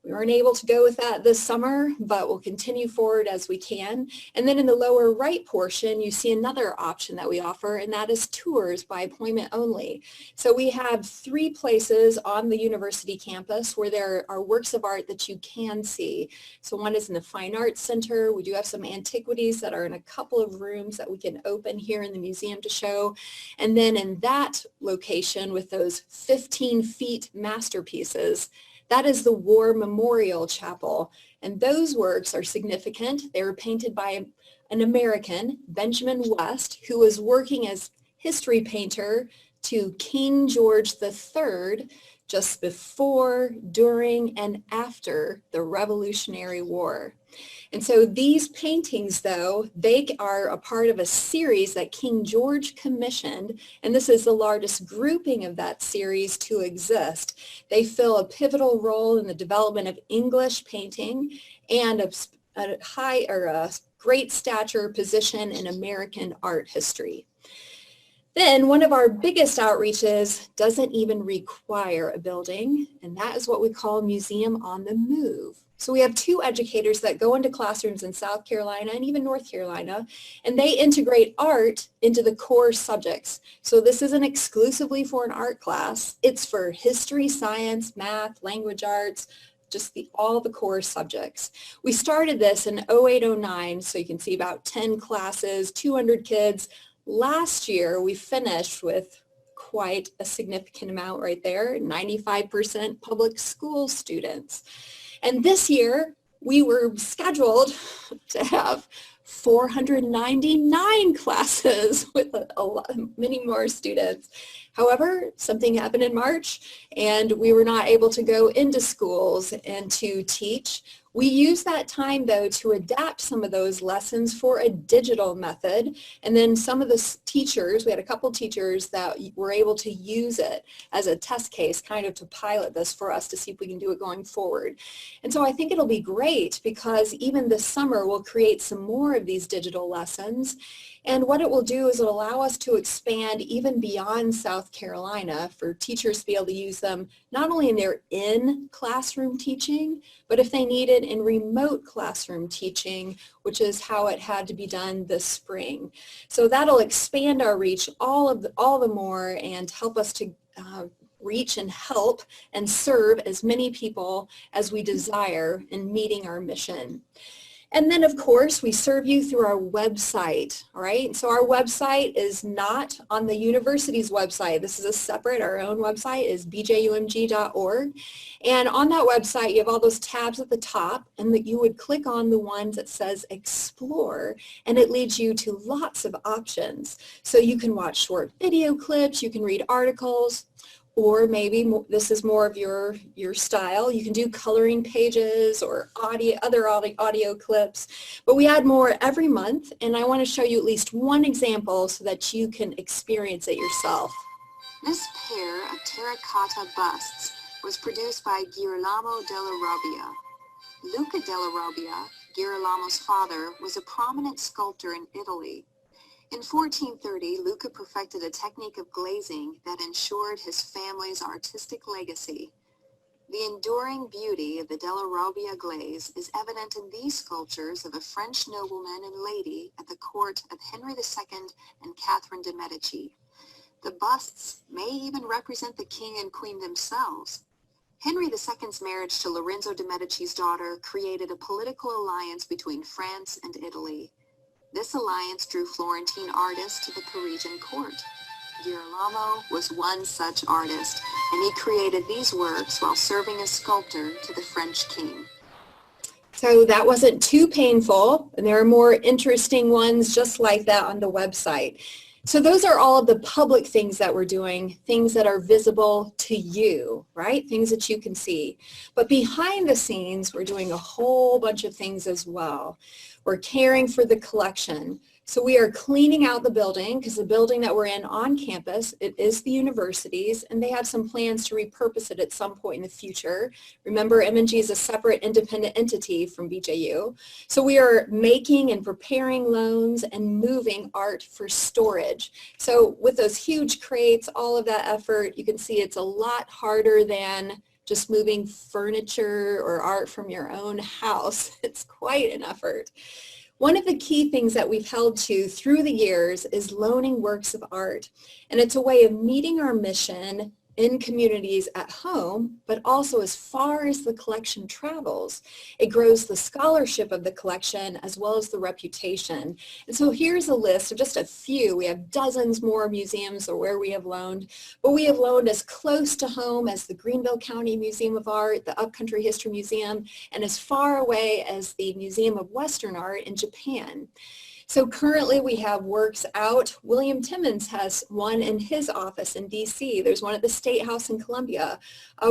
We weren't able to go with that this summer, but we'll continue forward as we can. And then in the lower right portion, you see another option that we offer, and that is tours by appointment only. So we have 3 places on the university campus where there are works of art that you can see. So one is in the Fine Arts Center. We do have some antiquities that are in a couple of rooms that we can open here in the museum to show. And then in that location with those 15 feet masterpieces, that is the War Memorial Chapel. And those works are significant. They were painted by an American, Benjamin West, who was working as history painter to King George III just before, during, and after the Revolutionary War. And so these paintings, though, they are a part of a series that King George commissioned, and this is the largest grouping of that series to exist. They fill a pivotal role in the development of English painting and a high or a great stature position in American art history. Then one of our biggest outreaches doesn't even require a building, and that is what we call Museum on the Move. So we have 2 educators that go into classrooms in South Carolina and even North Carolina, and they integrate art into the core subjects. So this isn't exclusively for an art class. It's for history, science, math, language arts, just all the core subjects. We started this in 08-09, so you can see about 10 classes, 200 kids. Last year, we finished with quite a significant amount right there, 95% public school students. And this year, we were scheduled to have 499 classes with many more students. However, something happened in March, and we were not able to go into schools and to teach. We used that time, though, to adapt some of those lessons for a digital method. And then some of the teachers, we had a couple teachers that were able to use it as a test case, kind of to pilot this for us to see if we can do it going forward. And so I think it'll be great because even this summer we'll create some more of these digital lessons. And what it will do is it'll allow us to expand even beyond South Carolina for teachers to be able to use them not only in their in-classroom teaching, but if they need it in remote classroom teaching, which is how it had to be done this spring. So that'll expand our reach all the more and help us to reach and help and serve as many people as we desire in meeting our mission. And then, of course, we serve you through our website, all right? So our website is not on the university's website. This is a separate, our own website is bjumg.org. And on that website, you have all those tabs at the top, and that you would click on the ones that says Explore, and it leads you to lots of options. So you can watch short video clips, you can read articles, or maybe this is more of your style. You can do coloring pages or other audio clips, but we add more every month, and I want to show you at least one example so that you can experience it yourself. This pair of terracotta busts was produced by Girolamo della Robbia. Luca della Robbia, Girolamo's father, was a prominent sculptor in Italy. In 1430, Luca perfected a technique of glazing that ensured his family's artistic legacy. The enduring beauty of the Della Robbia glaze is evident in these sculptures of a French nobleman and lady at the court of Henry II and Catherine de' Medici. The busts may even represent the king and queen themselves. Henry II's marriage to Lorenzo de' Medici's daughter created a political alliance between France and Italy. This alliance drew Florentine artists to the Parisian court. Girolamo was one such artist, and he created these works while serving as sculptor to the French king. So that wasn't too painful, and there are more interesting ones just like that on the website. So those are all of the public things that we're doing, things that are visible to you, right? Things that you can see. But behind the scenes, we're doing a whole bunch of things as well. We're caring for the collection. So we are cleaning out the building because the building that we're in on campus, it is the university's, and they have some plans to repurpose it at some point in the future. Remember, M&G is a separate independent entity from BJU. So we are making and preparing loans and moving art for storage. So with those huge crates, all of that effort, you can see it's a lot harder than just moving furniture or art from your own house. It's quite an effort. One of the key things that we've held to through the years is loaning works of art. And it's a way of meeting our mission in communities at home, but also as far as the collection travels. It grows the scholarship of the collection as well as the reputation. And so here's a list of just a few. We have dozens more museums or where we have loaned, but we have loaned as close to home as the Greenville County Museum of Art, the Upcountry History Museum, and as far away as the Museum of Western Art in Japan. So currently we have works out. William Timmons has one in his office in DC. There's one at the State House in Columbia.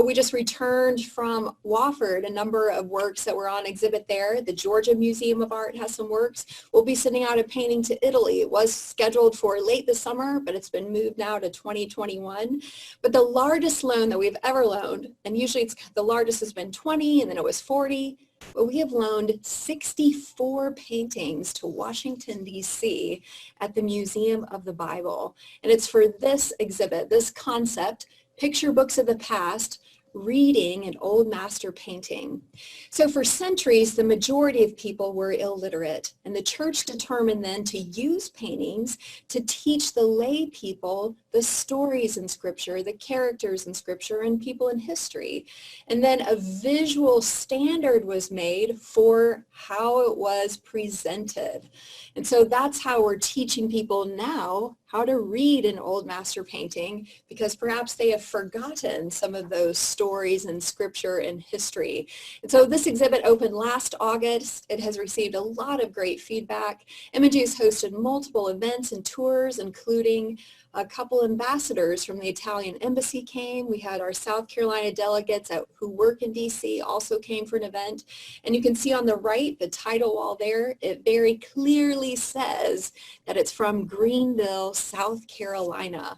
We just returned from Wofford, a number of works that were on exhibit there. The Georgia Museum of Art has some works. We'll be sending out a painting to Italy. It was scheduled for late this summer, but it's been moved now to 2021. But the largest loan that we've ever loaned, and usually the largest has been 20 and then it was 40, but we have loaned 64 paintings to Washington, D.C. at the Museum of the Bible. And it's for this exhibit, this concept, Picture Books of the Past, Reading an Old Master Painting. So for centuries, the majority of people were illiterate, and the church determined then to use paintings to teach the lay people the stories in Scripture, the characters in Scripture, and people in history. And then a visual standard was made for how it was presented. And so that's how we're teaching people now how to read an old master painting, because perhaps they have forgotten some of those stories in Scripture and history. And so this exhibit opened last August. It has received a lot of great feedback. M&G has hosted multiple events and tours, including a couple ambassadors from the Italian embassy came. We had our South Carolina delegates who work in DC also came for an event. And you can see on the right, the title wall there, it very clearly says that it's from Greenville, South Carolina.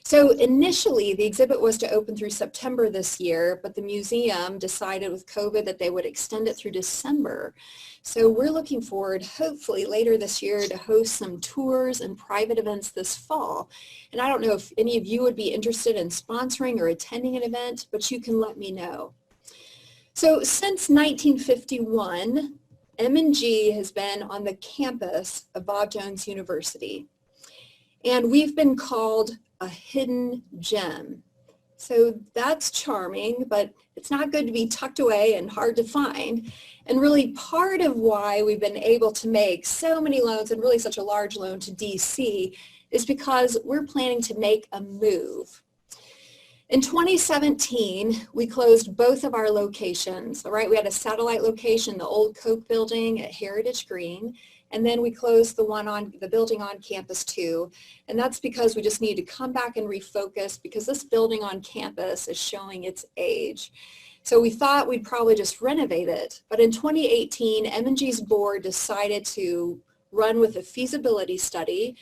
So initially, the exhibit was to open through September this year, but the museum decided with COVID that they would extend it through December. So we're looking forward, hopefully later this year, to host some tours and private events this fall. And I don't know if any of you would be interested in sponsoring or attending an event, but you can let me know. So since 1951, M&G has been on the campus of Bob Jones University. And we've been called a hidden gem. So that's charming, but it's not good to be tucked away and hard to find. And really part of why we've been able to make so many loans, and really such a large loan to DC, is because we're planning to make a move. In 2017, we closed both of our locations. All right, we had a satellite location, the old Coke building at Heritage Green, and then we closed the building on campus too. And that's because we just need to come back and refocus, because this building on campus is showing its age. So we thought we'd probably just renovate it. But in 2018, M&G's board decided to run with a feasibility study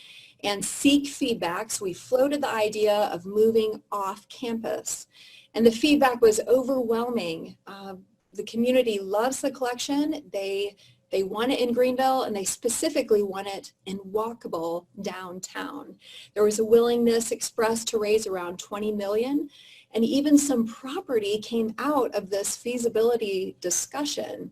and seek feedback. So we floated the idea of moving off campus. And the feedback was overwhelming. The community loves the collection. They want it in Greenville, and they specifically want it in walkable downtown. There was a willingness expressed to raise around $20 million, and even some property came out of this feasibility discussion.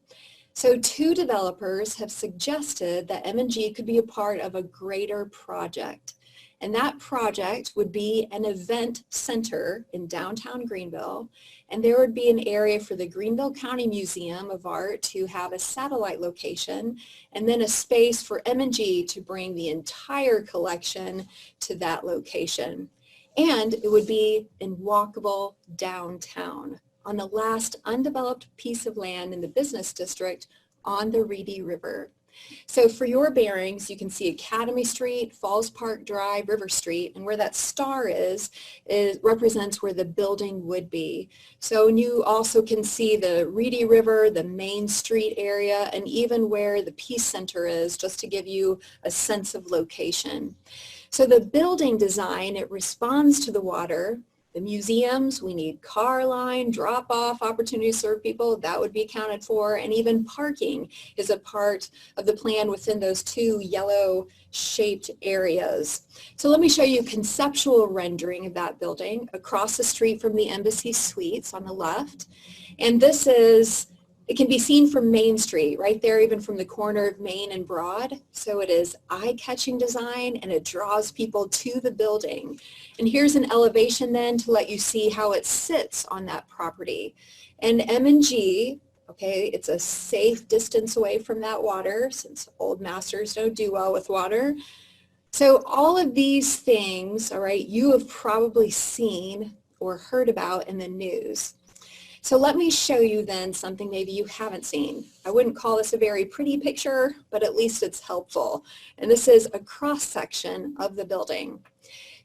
So 2 developers have suggested that M&G could be a part of a greater project. And that project would be an event center in downtown Greenville. And there would be an area for the Greenville County Museum of Art to have a satellite location, and then a space for M&G to bring the entire collection to that location. And it would be in walkable downtown on the last undeveloped piece of land in the business district on the Reedy River. So for your bearings, you can see Academy Street, Falls Park Drive, River Street, and where that star is represents where the building would be. So you also can see the Reedy River, the Main Street area, and even where the Peace Center is, just to give you a sense of location. So the building design, it responds to the water. The museums, we need car line, drop-off opportunities to serve people, that would be accounted for, and even parking is a part of the plan within those 2 yellow-shaped areas. So let me show you a conceptual rendering of that building across the street from the Embassy Suites on the left. And this is It can be seen from Main Street, right there, even from the corner of Main and Broad. So it is eye-catching design, and it draws people to the building. And here's an elevation then to let you see how it sits on that property. And M&G, okay, it's a safe distance away from that water, since old masters don't do well with water. So all of these things, all right, you have probably seen or heard about in the news. So let me show you then something maybe you haven't seen. I wouldn't call this a very pretty picture, but at least it's helpful. And this is a cross-section of the building.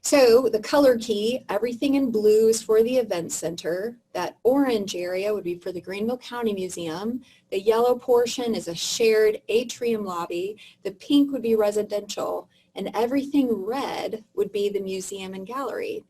So the color key, everything in blue is for the event center. That orange area would be for the Greenville County Museum. The yellow portion is a shared atrium lobby. The pink would be residential. And everything red would be the museum and gallery.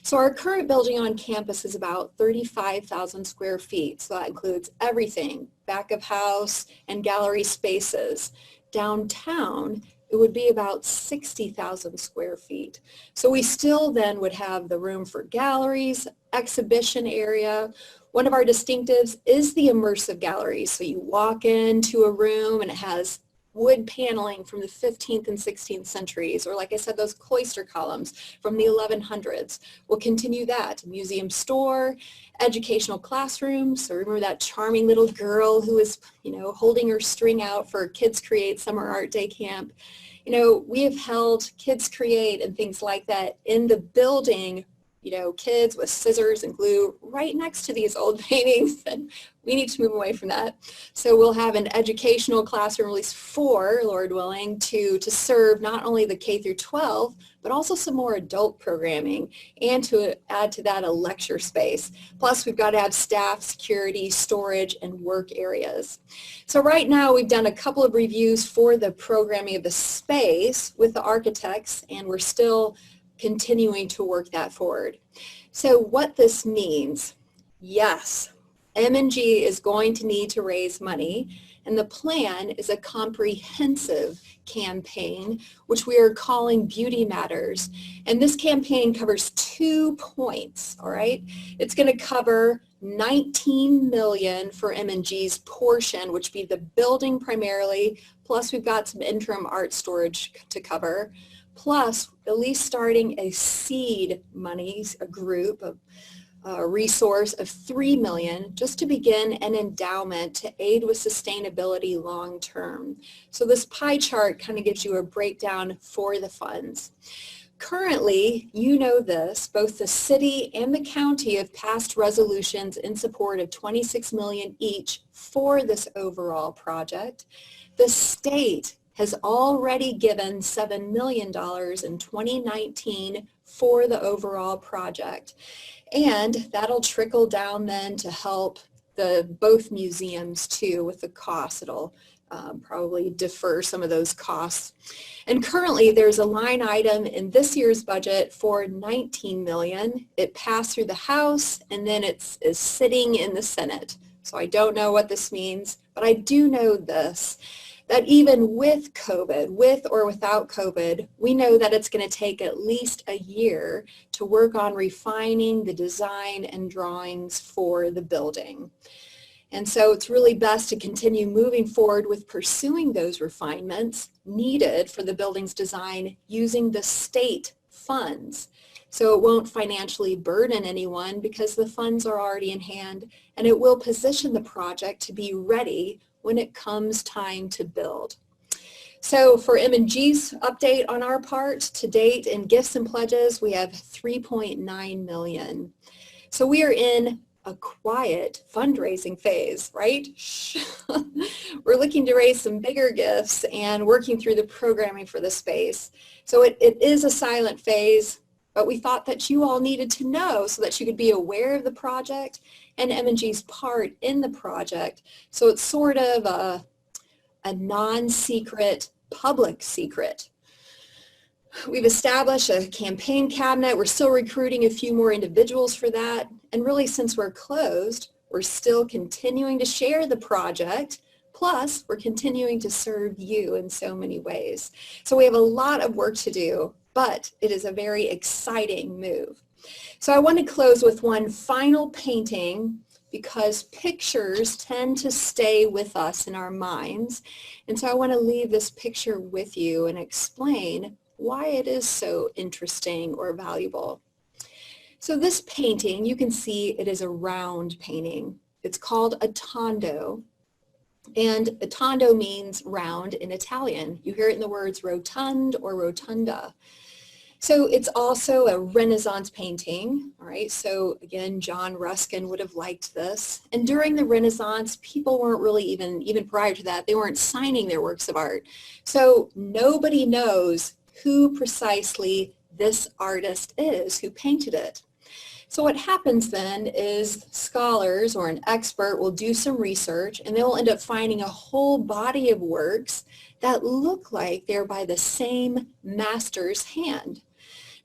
So our current building on campus is about 35,000 square feet. So that includes everything, back of house and gallery spaces. Downtown, it would be about 60,000 square feet. So we still then would have the room for galleries, exhibition area. One of our distinctives is the immersive gallery. So you walk into a room and it has wood paneling from the 15th and 16th centuries, or like I said, those cloister columns from the 1100s. We'll continue that. Museum store, educational classrooms. So remember that charming little girl who was, holding her string out for Kids Create Summer Art Day Camp. We have held Kids Create and things like that in the building, kids with scissors and glue right next to these old paintings, and we need to move away from that. So we'll have an educational classroom, at least 4, Lord willing, to serve not only the K through 12, but also some more adult programming, and to add to that a lecture space. Plus we've got to have staff, security, storage, and work areas. So right now we've done a couple of reviews for the programming of the space with the architects, and we're still continuing to work that forward. So what this means, yes, M&G is going to need to raise money, and the plan is a comprehensive campaign, which we are calling Beauty Matters. And this campaign covers 2 points, all right? It's going to cover $19 million for M&G's portion, which would be the building primarily, plus we've got some interim art storage to cover. Plus, at least starting a seed monies, a group of resource of $3 million just to begin an endowment to aid with sustainability long term. So this pie chart kind of gives you a breakdown for the funds. Currently, this, both the city and the county have passed resolutions in support of $26 million each for this overall project. The state has already given $7 million in 2019 for the overall project. And that'll trickle down then to help both museums too with the costs. It'll probably defer some of those costs. And currently there's a line item in this year's budget for $19 million. It passed through the House and then is sitting in the Senate. So I don't know what this means, but I do know this, that even with COVID, with or without COVID, we know that it's going to take at least a year to work on refining the design and drawings for the building. And so it's really best to continue moving forward with pursuing those refinements needed for the building's design using the state funds. So it won't financially burden anyone because the funds are already in hand, and it will position the project to be ready when it comes time to build. So for M&G's update on our part, to date in gifts and pledges, we have $3.9 million. So we are in a quiet fundraising phase, right? We're looking to raise some bigger gifts and working through the programming for the space. So it is a silent phase, but we thought that you all needed to know so that you could be aware of the project and M&G's part in the project. So it's sort of a non-secret, public secret. We've established a campaign cabinet. We're still recruiting a few more individuals for that. And really, since we're closed, we're still continuing to share the project. Plus, we're continuing to serve you in so many ways. So we have a lot of work to do, but it is a very exciting move. So I want to close with one final painting because pictures tend to stay with us in our minds. And so I want to leave this picture with you and explain why it is so interesting or valuable. So this painting, you can see it is a round painting. It's called a tondo. And a tondo means round in Italian. You hear it in the words rotund or rotunda. So it's also a Renaissance painting, all right? So again, John Ruskin would have liked this. And during the Renaissance, people weren't really even prior to that, they weren't signing their works of art. So nobody knows who precisely this artist is, who painted it. So what happens then is scholars or an expert will do some research and they'll end up finding a whole body of works that look like they're by the same master's hand.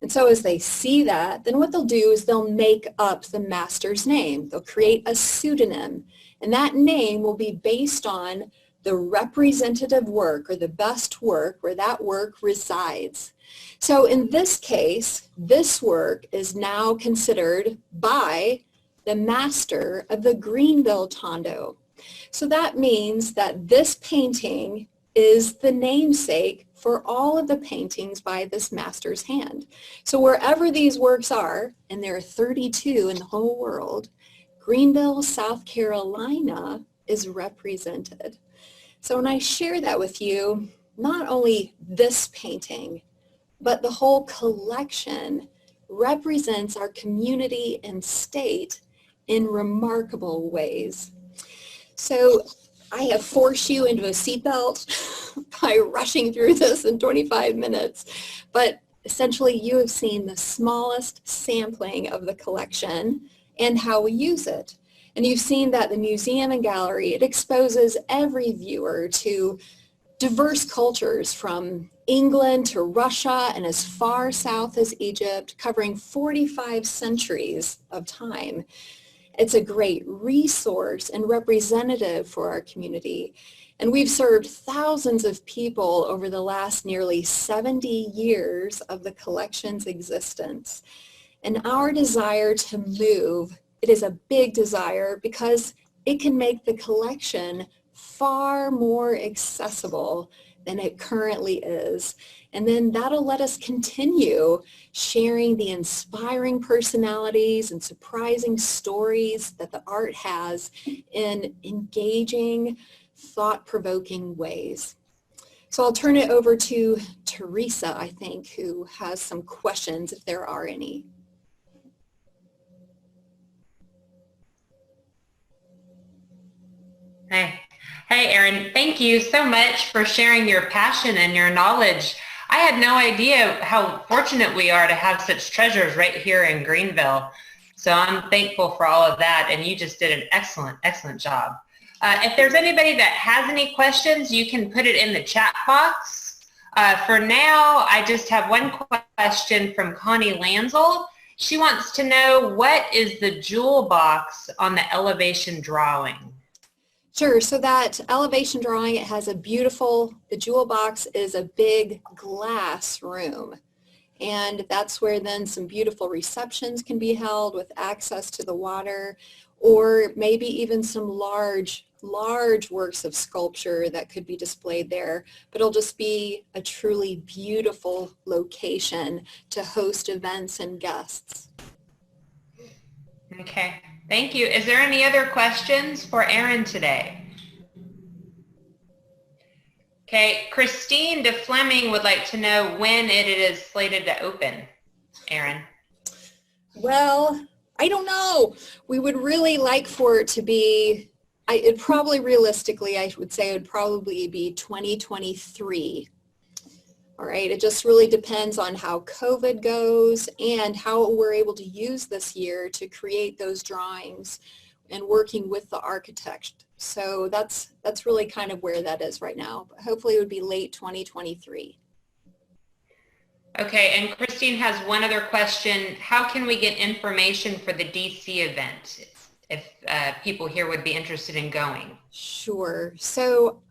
And so as they see that, then what they'll do is they'll make up the master's name. They'll create a pseudonym, and that name will be based on the representative work or the best work where that work resides. So in this case, this work is now considered by the master of the Greenville Tondo. So that means that this painting is the namesake for all of the paintings by this master's hand. So wherever these works are, and there are 32 in the whole world, Greenville, South Carolina is represented. So when I share that with you, not only this painting, but the whole collection represents our community and state in remarkable ways. So I have forced you into a seatbelt by rushing through this in 25 minutes, but essentially you have seen the smallest sampling of the collection and how we use it. And you've seen that the museum and gallery, it exposes every viewer to diverse cultures from England to Russia and as far south as Egypt, covering 45 centuries of time. It's a great resource and representative for our community. And we've served thousands of people over the last nearly 70 years of the collection's existence. And our desire to move, it is a big desire because it can make the collection far more accessible than it currently is. And then that'll let us continue sharing the inspiring personalities and surprising stories that the art has in engaging, thought-provoking ways. So I'll turn it over to Teresa, I think, who has some questions if there are any. Hey, Erin, thank you so much for sharing your passion and your knowledge. I had no idea how fortunate we are to have such treasures right here in Greenville. So I'm thankful for all of that, and you just did an excellent job. If there's anybody that has any questions, you can put it in the chat box. For now, I just have one question from Connie Lansel. She wants to know, what is the jewel box on the elevation drawing? Sure, so that elevation drawing, it has a beautiful, the jewel box is a big glass room. And that's where then some beautiful receptions can be held with access to the water, or maybe even some large works of sculpture that could be displayed there. But it'll just be a truly beautiful location to host events and guests. Okay, thank you. Is there any other questions for Erin today? Okay, Christine de Fleming would like to know when it is slated to open. Erin. Well, I don't know. We would really like for it to be, it probably realistically, I would say it would probably be 2023. All right, it just really depends on how COVID goes and how we're able to use this year to create those drawings and working with the architect. So that's really kind of where that is right now. But hopefully it would be late 2023. Okay, and Christine has one other question. How can we get information for the DC event? if people here would be interested in going? Sure. So,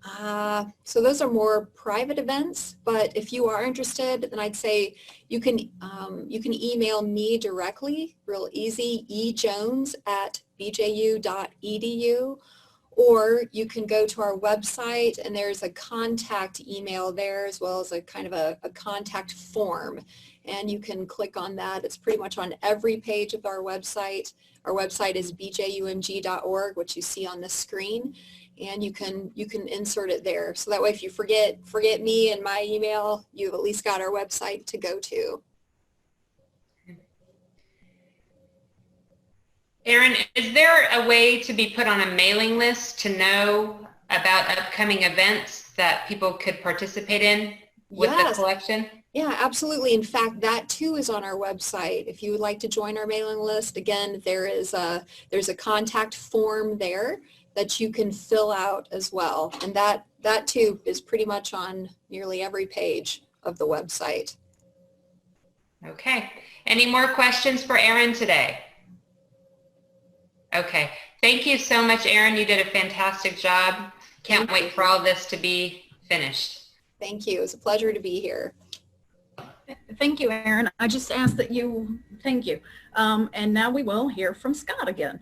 so those are more private events, but if you are interested, then I'd say you can email me directly, real easy, ejones@bju.edu, or you can go to our website and there's a contact email there as well as a kind of a contact form. And you can click on that. It's pretty much on every page of our website. Our website is bjumg.org, which you see on the screen, and you can insert it there. So that way, if you forget me and my email, you've at least got our website to go to. Erin, is there a way to be put on a mailing list to know about upcoming events that people could participate in with the collection? Yeah, absolutely. In fact, that too is on our website. If you would like to join our mailing list, again, there's a contact form there that you can fill out as well. And that too is pretty much on nearly every page of the website. Okay. Any more questions for Erin today? Okay. Thank you so much, Erin. You did a fantastic job. Can't wait for all this to be finished. Thank you. It's a pleasure to be here. Thank you, Erin. I just asked that you, thank you. And now we will hear from Scott again.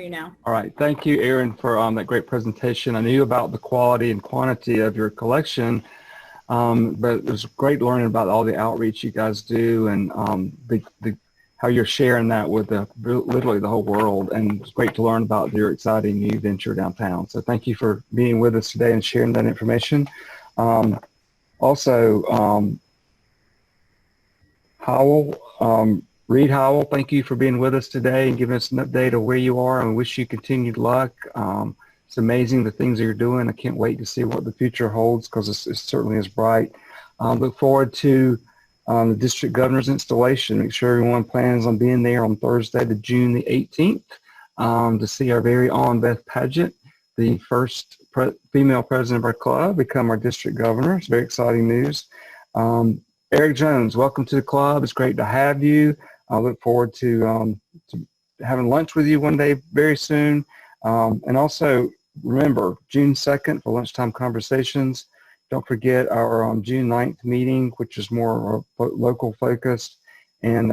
You now. All right. Thank you, Erin, for that great presentation. I knew about the quality and quantity of your collection, but it was great learning about all the outreach you guys do and how you're sharing that with literally the whole world. And it's great to learn about your exciting new venture downtown. So thank you for being with us today and sharing that information. Also, Howell, Reed Howell, thank you for being with us today and giving us an update of where you are, and we wish you continued luck. It's amazing the things that you're doing. I can't wait to see what the future holds because it certainly is bright. Look forward to the district governor's installation. Make sure everyone plans on being there on Thursday, June the 18th, to see our very own Beth Paget, the first female president of our club, become our district governor. It's very exciting news. Eric Jones, welcome to the club. It's great to have you. I look forward to having lunch with you one day very soon. And also remember, June 2nd for lunchtime conversations. Don't forget our June 9th meeting, which is more local focused. And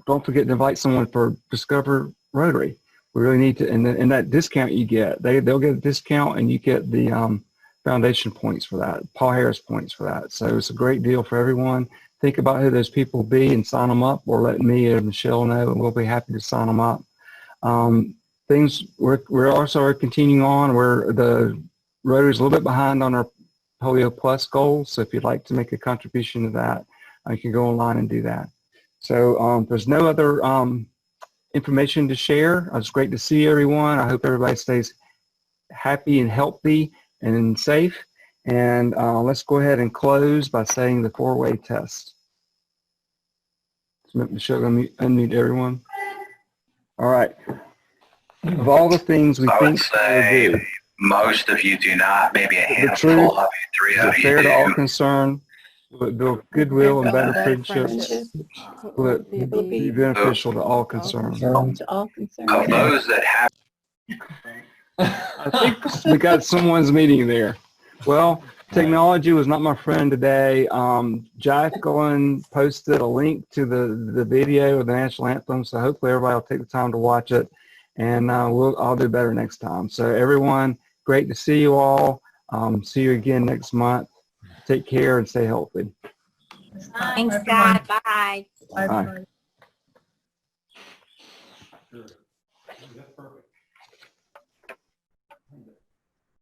don't forget to invite someone for Discover Rotary. We really need to, and that discount you get, they'll get a discount and you get the foundation points for that, Paul Harris points for that. So it's a great deal for everyone. Think about who those people be and sign them up, or let me or Michelle know, and we'll be happy to sign them up. We're also continuing on where the Rotary's a little bit behind on our Polio Plus goals. So if you'd like to make a contribution to that, you can go online and do that. So there's no other information to share. It's great to see everyone. I hope everybody stays happy and healthy and safe. And let's go ahead and close by saying the four-way test. Michelle, unmute everyone. All right. Of all the things we think we do, most of you do not. Maybe a handful of you, three of you fair do. to all concerned, will it build goodwill and better friendships? Will it be beneficial to all concerned? Of those that have. I think we got someone's meeting there. Well, technology was not my friend today. Jacqueline posted a link to the video of the national anthem, so hopefully everybody will take the time to watch it, and I'll do better next time. So everyone, great to see you all. See you again next month. Take care and stay healthy. Thanks, Scott. Bye. Bye.